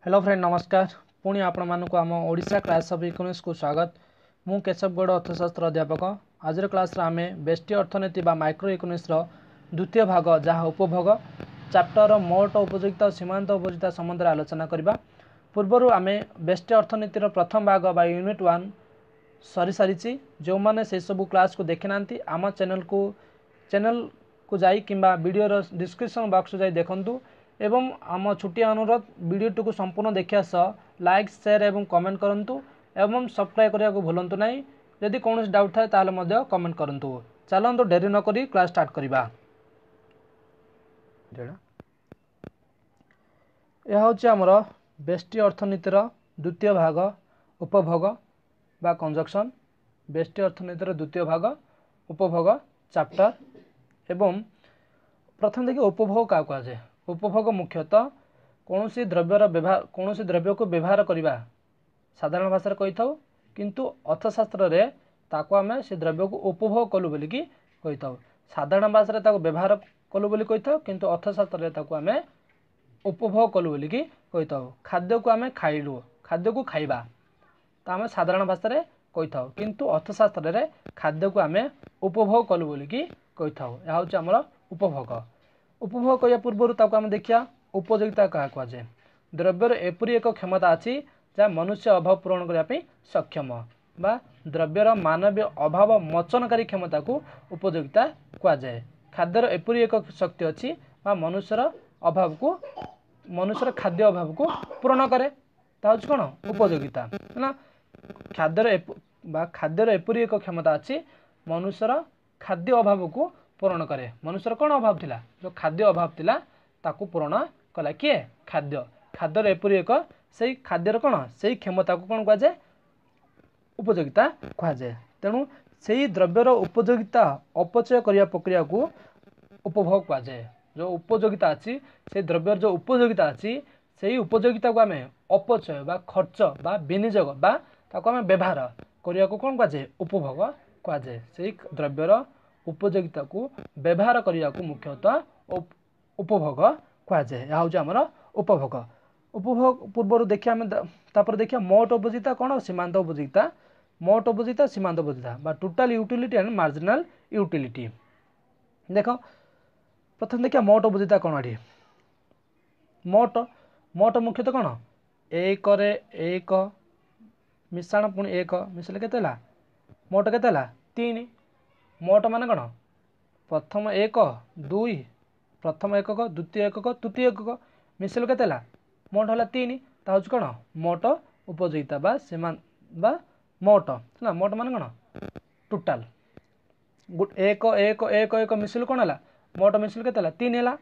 Hello friend नमस्कार पुणी आपण मानक आम ओडिशा क्लास ऑफ इकोनॉमिक्स को स्वागत मु केशब गौड़ अर्थशास्त्र अध्यापक आज क्लास आम बेष्टी अर्थनीति बा माइक्रो इकोनॉमिक्स द्वितीय भाग जहाँ उपभोग चैप्टर मोट उपयोगिता और सीमांत उपयोगिता संबंध में आलोचना करबा पूर्वर आम बेष्टी अर्थनीतिर प्रथम भाग बा यूनिट 1 सरी सारी जो मैंने से सब क्लास को देखि नांती आम चैनल को जाई किंबा वीडियो डिस्क्रिप्शन बॉक्स जाई देखंतु एवं आम छुटिया अनुरोध वीडियो को संपूर्ण देखा सह लाइक शेयर एवं कमेंट करंतु एवं सब्सक्राइब करने को भूलंतु नहीं यदि कौन डाउट थाए ताले मध्य कमेंट करंतु चलंतु डेरी न करी क्लास स्टार्ट करबा। यह होची हमर बेष्टी अर्थनीतिर द्वितीय भाग उपभोग बा कंजक्शन बेष्टी अर्थनीतिर द्वितीय भाग उपभोग चैप्टर एवं प्रथम देखिए उपभोग क्या कहुए उपभोग मुख्यतः कौन द्रव्य को व्यवहार करने साधारण भाषा कही था किंतु अर्थशास्त्र रे ताको आमे से द्रव्य को उपभोग कलु बोली कि कही था साधारण भाषा ताको व्यवहार कलु बोली कही था किंतु अर्थशास्त्र रे ताको आमे उपभोग कलु बोली कि कही था खाद्य को आमे खाइलु खाद्य को खाइबा ता आमे साधारण भाषा रे कही था किंतु अर्थशास्त्र रे खाद्य को आमे उपभोग कलु बोली कि कही था या होची हमर उपभोग उपभोग करिया पूर्व ताको आम देखिया उपयोगिता क्या कहुए द्रव्यर एपरी एक क्षमता अच्छी जहाँ मनुष्य अभाव पूरण करने सक्षम बा द्रव्यर मानवीय अभाव मोचनकारी क्षमता को उपयोगिता कहुए खाद्यर एपरी एक शक्ति अच्छी मनुष्यर अभाव को मनुष्यर खाद्य अभाव को पूरण करे कौन उपयोगिता ना खाद्यर एपरी एक क्षमता अच्छी मनुष्यर खाद्य अभाव को पूरण करे मनुष्यर कौन अभाव थिला जो खाद्य अभाव थिला ताकू पूरण कला किए खाद्य खाद्यर एपरी एक से खाद्यर कौन से क्षमता को कौन कहुए उपयोगिता कहुए तेणु से द्रव्यर उपयोगिता अपचय करने प्रक्रिया को उपभोग कहुए जो उपयोगिता अच्छी से द्रव्यर जो उपयोगिता अच्छी से उपयोगिता को आम अपचय बा खर्च बा विनियोग बा ताको आम व्यवहार करने को कौन कहुए उपभोग कहुए से द्रव्यर उपयोगिता को व्यवहार करने को मुख्यतः उपभोग कहुए यह हूँ आमर उपभोग उपभोग पूर्व देखिए देखिए मोट उपयोगिता कौन सीमांत उपयोगिता मोट उपयोगिता सीमांत उपयोगिता बा total utility and marginal utility देख प्रथम देखिए मोट उपयोगिता कौन ये मोट मोट मुख्यतः कौन एक रे एक मिश्रण पुणी एक मिसले के मोट के 3 मोट मान कौन प्रथम एक दुई प्रथम एकक द्वितीय एकक तृतीय एकक मिसल के मोट है 3 ता कौन मोट उपयोगिता बा सीमान बा मोट है मोट मान कौन टोटाल एक एक एक एक मिसल कौन है मोट मिसल के 3 है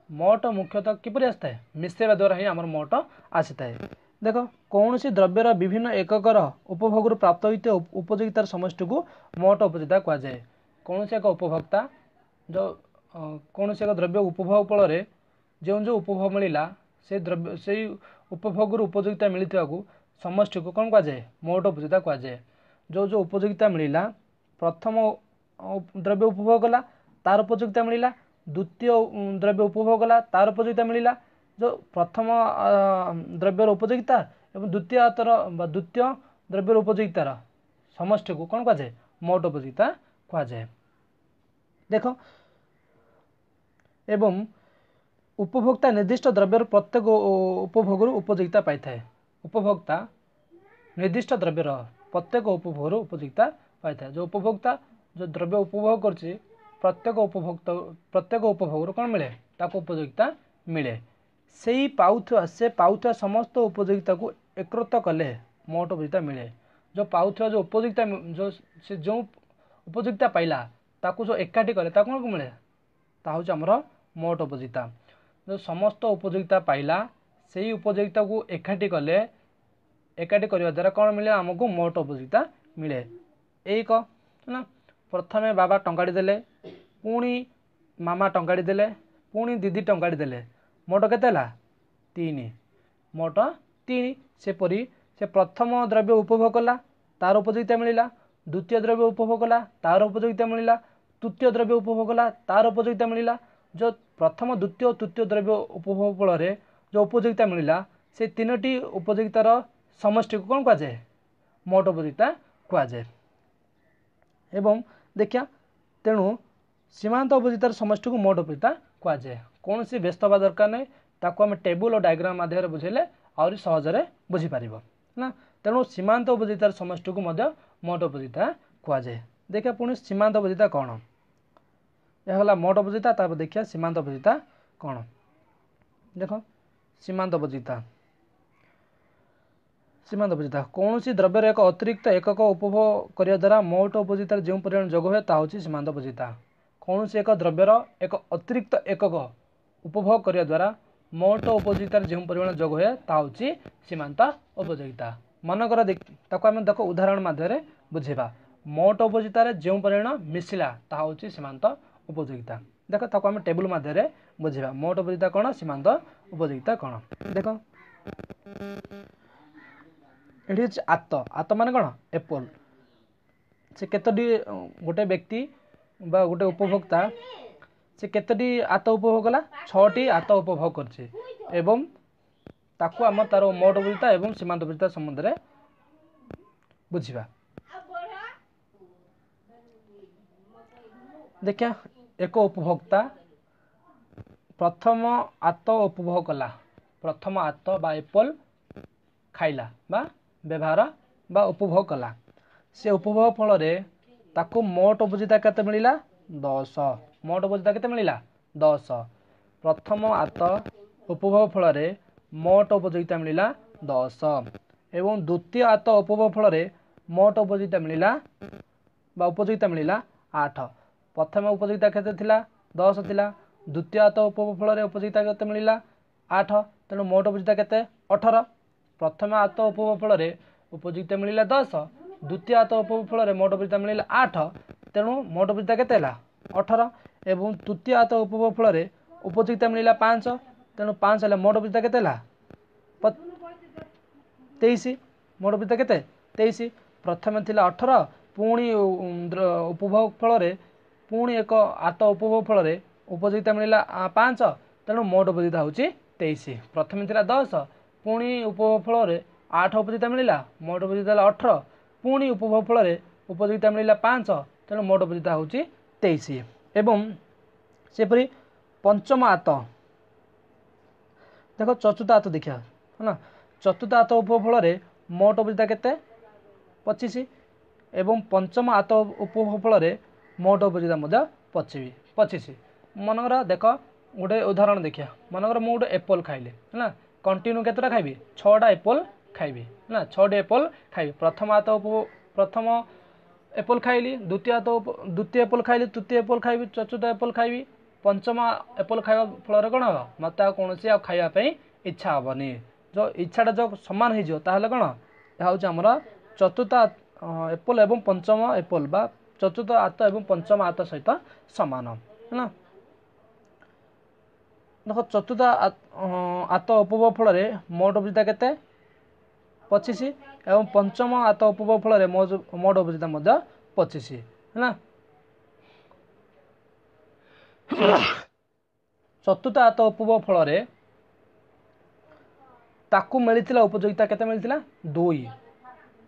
मोट मुख्यतः किपरि आसता है मिसेवा द्वारा ही आमर मोट आसी है देख कौन सी द्रव्यर विभिन्न एककर उपभोग प्राप्त होते उपयोगितार समष्टि को मोट उपयोगिता कहुए कौन से एक उपभोक्ता जो कौन से एक द्रव्य उपभोग फल जो जो उपभोग मिलला से द्रव्य से उपभोग उपयोगिता मिलता को समष्टि को कौन कहुए मोट उपयोगिता कहुए जो जो उपयोगिता मिलला प्रथम द्रव्य उपभोग कला तार उपयोगिता मिलला द्वितीय द्रव्य उपभोग कला तार उपयोगिता मिलला जो प्रथम द्रव्यर उपयोगिता एवं द्वितीय द्रव्यर उपयोगितार समष्टि को कौन कहुए मोट उपयोगिता कहुए देख एवं उपभोक्ता निर्दिष्ट द्रव्यर प्रत्येक उपभोग उपयोगिता पाई था उपभोक्ता निर्दिष्ट द्रव्यर प्रत्येक उपभोग उपयोगिता पाई था जो उपभोक्ता जो द्रव्य उपभोग कर प्रत्येक उपभोग कौन मिले ताको उपयोगिता मिले से पाउथुआ समस्त उपयोगिता को एकत्र कले मोट उपयोगिता मिले जो पाउथुआ जो उपयोगिता जो उपयोगिता पाइला ताको जो एकाठी कले ता कौन को मिले ता हूँ आमर मोट उपयोगिता जो समस्त उपयोगिता पाइला से उपयोगिता को एकाठी कले एकाठी करने द्वारा कौन मिले आमको मोट उपयोगिता मिले एक ना प्रथमे बाबा टंकाड़ी देले पुणी मामा टंकाड़ी देले पुणी दीदी टंकाड़ी देले मोट के 3 मोट 3 सेपरी से प्रथम द्रव्य उपभोग कला तार उपयोगिता मिलला द्वितीय द्रव्य उपभोग कला तार उपयोगिता मिलला तृतीय द्रव्य उपभोग कला तार उपयोगिता मिलला जो प्रथम द्वितीय तृतीय द्रव्य उपभोग फल जो उपयोगिता मिलला से तीनोटी उपयोगितार समष्टि को कौन कह जाए मोट उपयोगिता कह जाए। एवं देखिया तेणु सीमांत उपयोगितार समष्टि को मोट उपयोगिता कह जाए। कौन सी व्यस्त हवा दरकार नहीं ताको आम टेबुल और डायग्राम माध्यम बुझेले आहरी सहजरे बुझी पारिबो ना। तेणु सीमांत उपयोगितार समष्टि को मध्य मोट उपयोगिता कह जाए। देखिए पुणी सीमांत उपयोगिता कौन यह गला मोट उपयोगिता तापर देखिए सीमांत उपयोगिता कौन। देख सीमांत उपयोगिता सीमांत उपयोगिता कौन सी द्रव्यर एक अतिरिक्त एकक उपभोग करने द्वारा मोट उपयोगितार जो परिमाण जोग हुए ता होची सीमांत उपयोगिता। कौन सी एक द्रव्यर एक अतिरिक्त एकक उपभोग करने द्वारा मोट उपयोगितार जो परिमाण जोग हुए ता होची सीमांत उपयोगिता। मनकर ताको आम देख उदाहरण माध्यम बुझेबा मोट उपयोगितार जो परिमाण मिसिला ता होची सीमांत उपयोगिता। देख ताको आम टेबुल माध्यम बुझेबा मोट उपयोगिता कौन सीमांत उपयोगिता कौन। देख ये आत आत मान कौन एप्पल से केतोटी गोटे व्यक्ति बा गोटे उपभोक्ता से केतोटी आत उपभोग कला 6टी आत उपभोग करछे एवं ताकू आम तार मोट उपयोगिता एवं सीमांत उपयोगिता संबंध में बुझिबा। देखिया एक उपभोक्ता प्रथम आत उपभोग कला प्रथम आत बा एप्पल खाइला बा व्यवहार बा उपभोग कला से उपभोग फल ताकू मोट उपयोगिता केते मिलिला 10 मोट उपयोगिता केते मिलिला 10। प्रथम आत उपभोग फल मोट उपयोगिता मिलिला 10 एवं द्वितीय आत उपभोग फल मोट उपयोगिता मिलिला बा उपयोगिता मिलिला 8। प्रथम उपयोगिता केते थिला 10 थिला द्वितीय आत उपभोग फल उपयोगिता केते मिलिला 8 तेणु मोट उपयोगिता केते 18। प्रथम आत उपभोग फल उपयोगिता मिलिला 10 द्वितीय आत उपभोग फल मोट उपयोगिता मिलिला 8 तेणु मोट उपयोगिता केते हैला 18 एवं तृतीय आत उपभोग फल उपयोगिता मिलिला 5 तेणु 5 हैला मोट उपयोगिता केते हैला 23 मोट उपयोगिता केते 23। प्रथम थिला 18 पुणी उपभोग फल पुणी एक आत उपभोग फल उपयोगिता मिलिला 5 तेणु मोट उपयोगिता होची 23। प्रथम थिला 10 पुणी उपभोग फल 8 उपयोगिता मिलिला मोट उपयोगिता 18 पुणी उपभोग फल उपयोगिता मिलिला 5 तेणु मोट उपयोगिता होची 23। एवं सेपरी पंचम आत देख चतुर्थ आत देखिया है ना चतुर्थ आत उपभोग फल मोट उपयोगिता केते 25 एवं पंचम आत उपभोग फल मोट उपयोगिता 25। मनकर देख गोटे उदाहरण देखिया मनकर मु गोटे एप्पल खाइले है ना कंटिन्यू केतटा खाइबी 6टा एप्पल खाइबी है ना 6टी एप्पल खाइबी। प्रथम एप्पल खाइली द्वितीय एप्पल खाइली तृतीय एप्पल खाइबी चतुर्थ एप्पल खाइबी पंचम एप्पल खाइबा फल कौन हम मत कौन खाइबा इच्छा हेनी जो इच्छाटा जो सामान हो ताहले कौन यह हूँ आमर चतुर्थ एप्पल एवं पंचम एप्पल बा चतुर्थ आत एवं पंचम आत सहित सामान है ना। देख चतुर्थ आत उपभोग फल मोट उपयोगिता केते 25 एवं पंचम आत उपभोग फल मोट उपयोगिता 25 है ना। चतुर्थ आत उपभोग फल ताकू मिलता उपयोगिता केते मिलता 2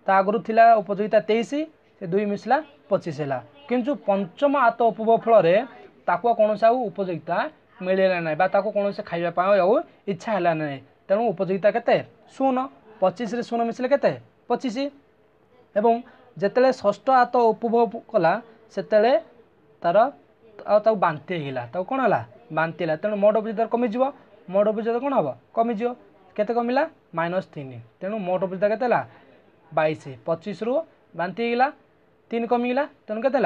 ता आगु थिला उपयोगिता 23 से 2 मिसला 25 है किंतु पंचम आत उपभोग फल ताकू कौन उपयोगिता मिलला ना बा ताकू कौन खाइबा इच्छा है ना तेणु उपयोगिता केते 0 25 रे 0 मिसले केते 25 एवं जेतेले षष्ठ आत उपभोग कला सेतेले तार ताऊ बांति हिला ताऊ कौन है बांति है तेणु मोट उपयोगिता कमिज मोट उपयोगिता कौन हम कमिज केते कमिला -3 तेणु मोट उपयोगिता केते 22 25 रु बांति हिला 3 कमिला तेणु केते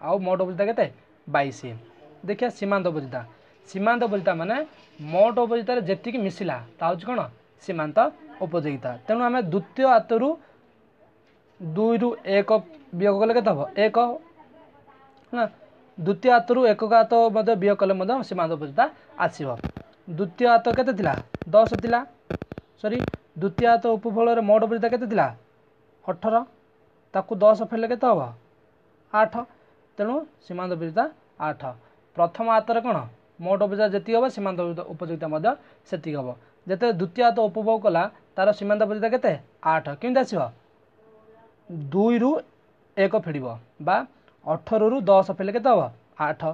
आउ मोट उपयोगिता केते 22। देखिए सीमांत उपयोगिता माने मोट उपयोगिता जेतिकी मिसिला ता होची कौन सीमांत उपयोगिता। तेणु आम द्वितीय आतरु 2 रु 1 वियोग कले केते हम 1 ना द्वितीय आतरु एकक आत वियोग कले सीमांत उपयोगिता आसीबो। द्वितीय आत केते थिला 10 थिला सॉरी द्वितीय आत उपफल मोट उपयोगिता केते थिला 18 ताकू 10 फेले केते हम 8 तेणु सीमांत उपयोगिता 8। प्रथम आतर कौन मोट उपयोगिता जी हम सीमांत उपयोगिता से हम जिते द्वितीय हाथ उपभोग कला तार सीमांत उपयोगिता केते 8 केमती आसो 2 रु 1 फेड़ बा 18 रु 10 फेले के 8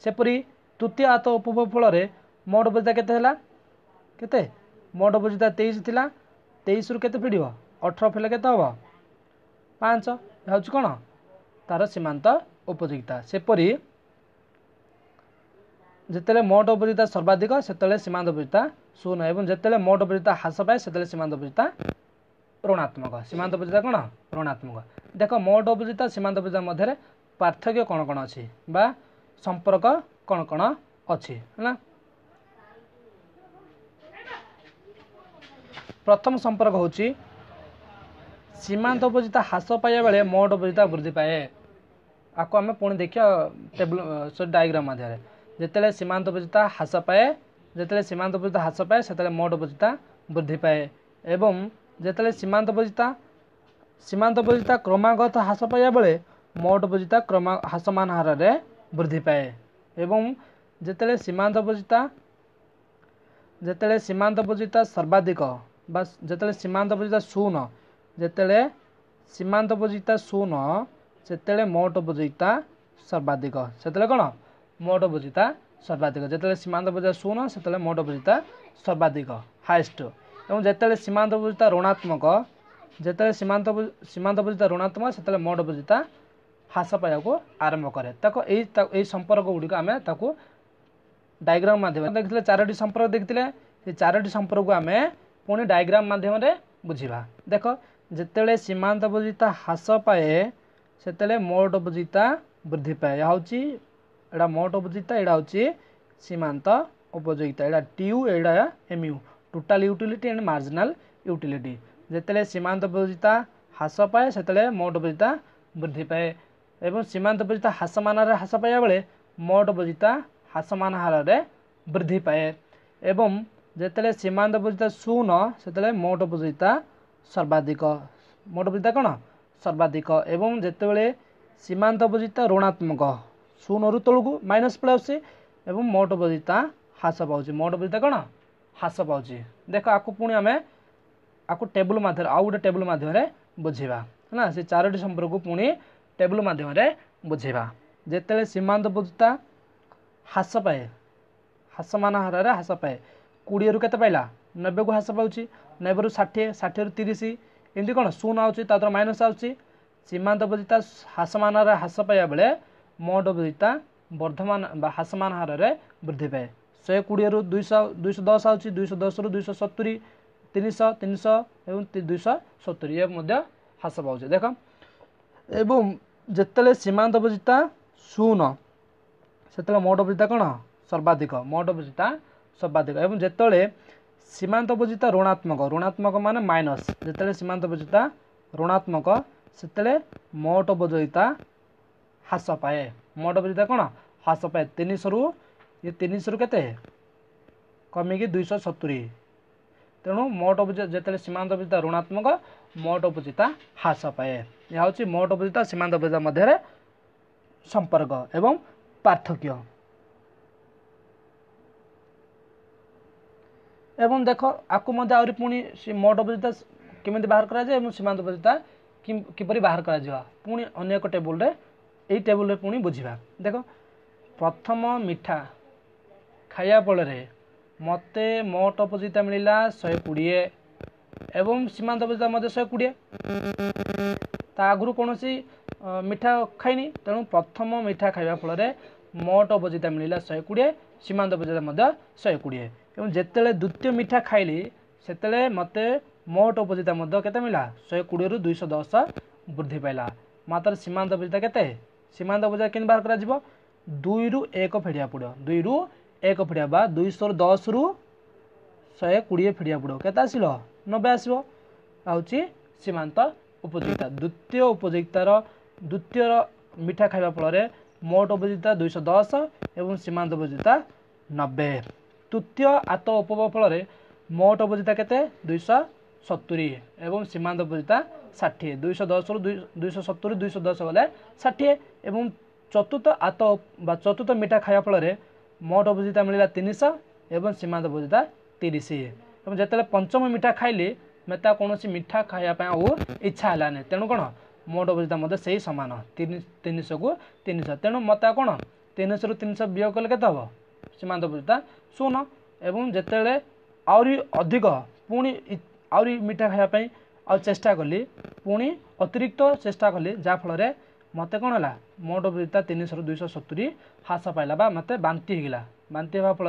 सेपरी तृतीय हाथ उपभोग फल मोट उपयोगिता केते मोट उपयोगिता 23 थिला 23 रु केते फेड़ 18 फेले के 5 हूँ कौन तार सीमांत उपयोगिता सेपरी जिते मोट उपयोगिता सर्वाधिक से सीमांत उपयोगिता 0 और जिते मोट उपयोगिता ह्रास पाए से सीमांत उपयोगिता ऋणात्मक सीमांत उपयोगिता कौन ऋणात्मक देख मोट उपयोगिता सीमांत उपयोगिता मध्य पार्थक्य कौन कौन अच्छी बा संपर्क कौन कौन अच्छी है प्रथम संपर्क होची सीमांत उपयोगिता ह्रास पाया बेले मोट उपयोगिता वृद्धि पाए आपको आम पुणी देखिए टेबल डायग्राम मध्य जिते सीमांत उपयोगिता ह्रास पाए जिते सीमांत उपयोगिता ह्रास पाए से मोट उपयोगिता वृद्धि पाए एवं जिते सीमांत उपयोगिता क्रमागत ह्रास पाया बेले मोट उपयोगिता ह्रासमान हार वृद्धि पाए एवं जिते सीमांत उपयोगिता सर्वाधिक जिते सीमांत उपयोगिता 0 जिते सीमांत उपयोगिता 0 से मोट उपयोगिता सर्वाधिक से कौन मोट उपयोगिता सर्वाधिक जिते सीमांत उपयोगिता 0 से मोट उपयोगिता सर्वाधिक हाएस्ट और जिते सीमांत उपयोगिता ऋणात्मक जिते सीमांत उपयोगिता ऋणात्मक से मोट उपयोगिता ह्रास पाया आरंभ करे संपर्क गुड़िक आम डायग्राम माध्यम देखते 4टी संपर्क देखते 4टी संपर्क को आम पुणी डायग्राम माध्यम बुझा देख जिते सीमांत उपयोगिता ह्रास पाए से मोट उपयोगिता वृद्धि पाए यह हूँ मोट उपयोगिता यहाँ हूँ सीमांत उपयोगिता यहाँ TU यहाँ MU total utility and marginal utility जिते सीमांत उपयोगिता ह्रास पाए से मोट उपयोगिता वृद्धि पाए एवं सीमांत उपयोगिता ह्रासमान ह्रास पाया बेले मोट उपयोगिता ह्रासमान हार वृद्धि पाए एवं जिते सीमांत उपयोगिता 0 से मोट उपयोगिता सर्वाधिक मोट उपयोगिता कौन सर्वाधिक एवं जिते सीमांत उपयोगिता ऋणात्मक 0 रु तलू माइनस पलि एवं मोट उपयोगिता ह्रास पाँच मोट उपयोगिता कौन ह्रास पाँच देख आपको पुणी आम आपको टेबुल मध्यम आउ गोटे टेबुल मध्यम बुझा है से 4टी संपर्क को पुणी टेबुल मध्यम बुझेबा जिते सीमांत उपयोगिता ह्रास पाए ह्रासमान हार ह्रास पाए 20 रु केते पाइला 90 को ह्रास पाँच 90 रु 60 60 रु 30 एमती कौन 0 आउे माइनस आउे सीमांत उपयोगिता ह्रासमान ह्रास पाया बेले मोट उपयोगिता वर्धमान ह्रासमान हार वृद्धि पाए 120 रु 200 210 आउे 210 रु 270 300 300 एवं 270 ये ह्रास पाँच देख एवं जिते सीमांत उपयोगिता 0 से मोट उपयोगिता कौन सर्वाधिक मोट उपयोगिता सर्वाधिक एवं जिते सीमांत उपयोगिता ऋणात्मक मान माइनस जिते सीमांत उपयोगिता ऋणात्मक से मोट उपयोगिता ह्रास पाए मोट उपयोगिता कौन ह्रास पाए 300 रु ये 300 रु केते कमिकी 270 तेणु मोट उपयोगिता जिते सीमांत उपयोगिता ऋणात्मक मोट उपयोगिता ह्रास पाए यह हूँ मोट उपयोगिता सीमांत उपयोगिता मध्य संपर्क एवं पार्थक्य एवं देख आपको आहरी पुणी मोट उपयोगिता केमी बाहर कर सीमांत उपयोगिता किपरि बाहर करा पुणी अन्य एक टेबुल रे टेबुल पुणी बुझा देख प्रथम मिठा खाया फल मते मोट उपयोगिता मिलला 120 एवं सीमांत उपयोगिता मध्य 120 आगु कौन मिठा खाइनी तेणु प्रथम मिठा खाଇବା फल मोट उपयोगिता मिलला 120 सीमांत उपयोगिता मध्य 120 एवं जिते द्वितीय मिठा खाइली से मते मोट उपयोगिता मध्य केते मिला 120 रु 210 वृद्धि पाइला मात्र सीमांत उपयोगिता केते सीमांत उपयोगिता केन बाहर करा जिवो 2 रु 1 फेड़िया पड़ो 2 रु 1 फेड़िया बा 210 रु 120 फेड़िया पड़ो केते आसिलो 90 आसिबो आउची सीमांत उपयोगिता द्वितीय उपयोगितार द्वितीय मिठा खाଇବା फल मोट उपयोगिता 210 एवं सीमांत उपयोगिता 90 तृतीय आत उपभोग फल मोट उपयोगिता केते 270 एवं सीमांत उपयोगिता 60 210 रु 270 210 गले 60 एवं चतुर्थ आत चतुर्थ मिठा खाଇବା फल मोट उपयोगिता मिलला 300 एवं सीमांत उपयोगिता 30 एवं जिते पंचम मीठा खाइली मत कौन मीठा खावाई इच्छा है तेणु कौन मोट उपयोगिता मत से सामान 300 को 300 तेणु मत कौन 300 रु 300 वियोग कले के हम सीमांत उपयोगिता 0 एवं जिते आहरी अधिक पुणी आहरी मीठा खावाई आ चेष्टा कली पुणी अतिरिक्त चेष्टा कली जहाँफल मत कौन है मोट उपयोगिता 300 रु 270 ह्रास पाइला मत बांति होगा बांति होगा फल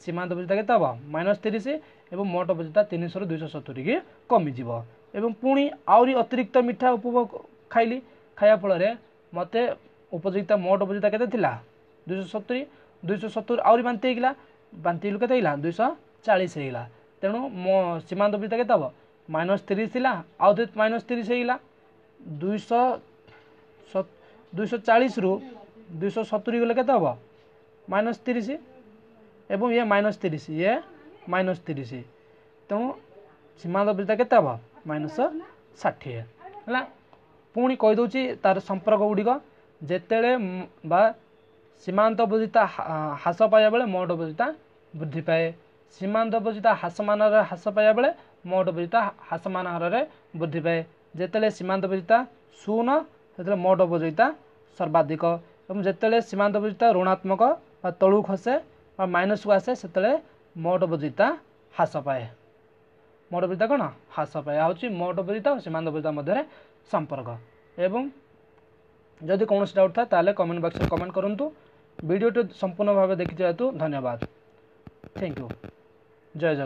सीमांत उपयोगिता के -30 एवं मोट उपयोगिता 300 रु 270 की कमिज एवं पुणी आहरी अतिरिक्त मीठा उपभोग खाइली खाया फल मत उपयोगिता मोट उपयोगिता के 270 आहरी बांति होगा बांति के 240 होगा तेणु मो सीमांत उपयोगिता के -30 थी आउ -30 होगा 240 रु 270 गले के -30 एवं ये -30 ये -30 तेणु सीमांत उपयोगिता के -60 है पुणी कहीदे तार संपर्क गुड़िक जिते सीमांत उपयोगिता ह्रास पाया बेले मोट उपयोगिता वृद्धि पाए सीमांत उपयोगिता ह्रासमान ह्रास पाया बेले मोट उपयोगिता ह्रासमान हार वृद्धि पाए जिते सीमांत उपयोगिता 0 से मोट उपयोगिता सर्वाधिक एवं जिते सीमांत उपयोगिता ऋणात्मक तलू खसे माइनस को आसे से मोट उपयोगिता ह्रास पाए मोट उपयोगिता कौन ह्रास पाए हूँ मोट उपयोगिता और सीमांत उपयोगिता मध्य संपर्क एवं जदि कौन डाउट था ताले कमेंट बॉक्स में कमेंट करूँ वीडियो संपूर्ण भाव देखी धन्यवाद थैंक यू जय जगन्नाथ।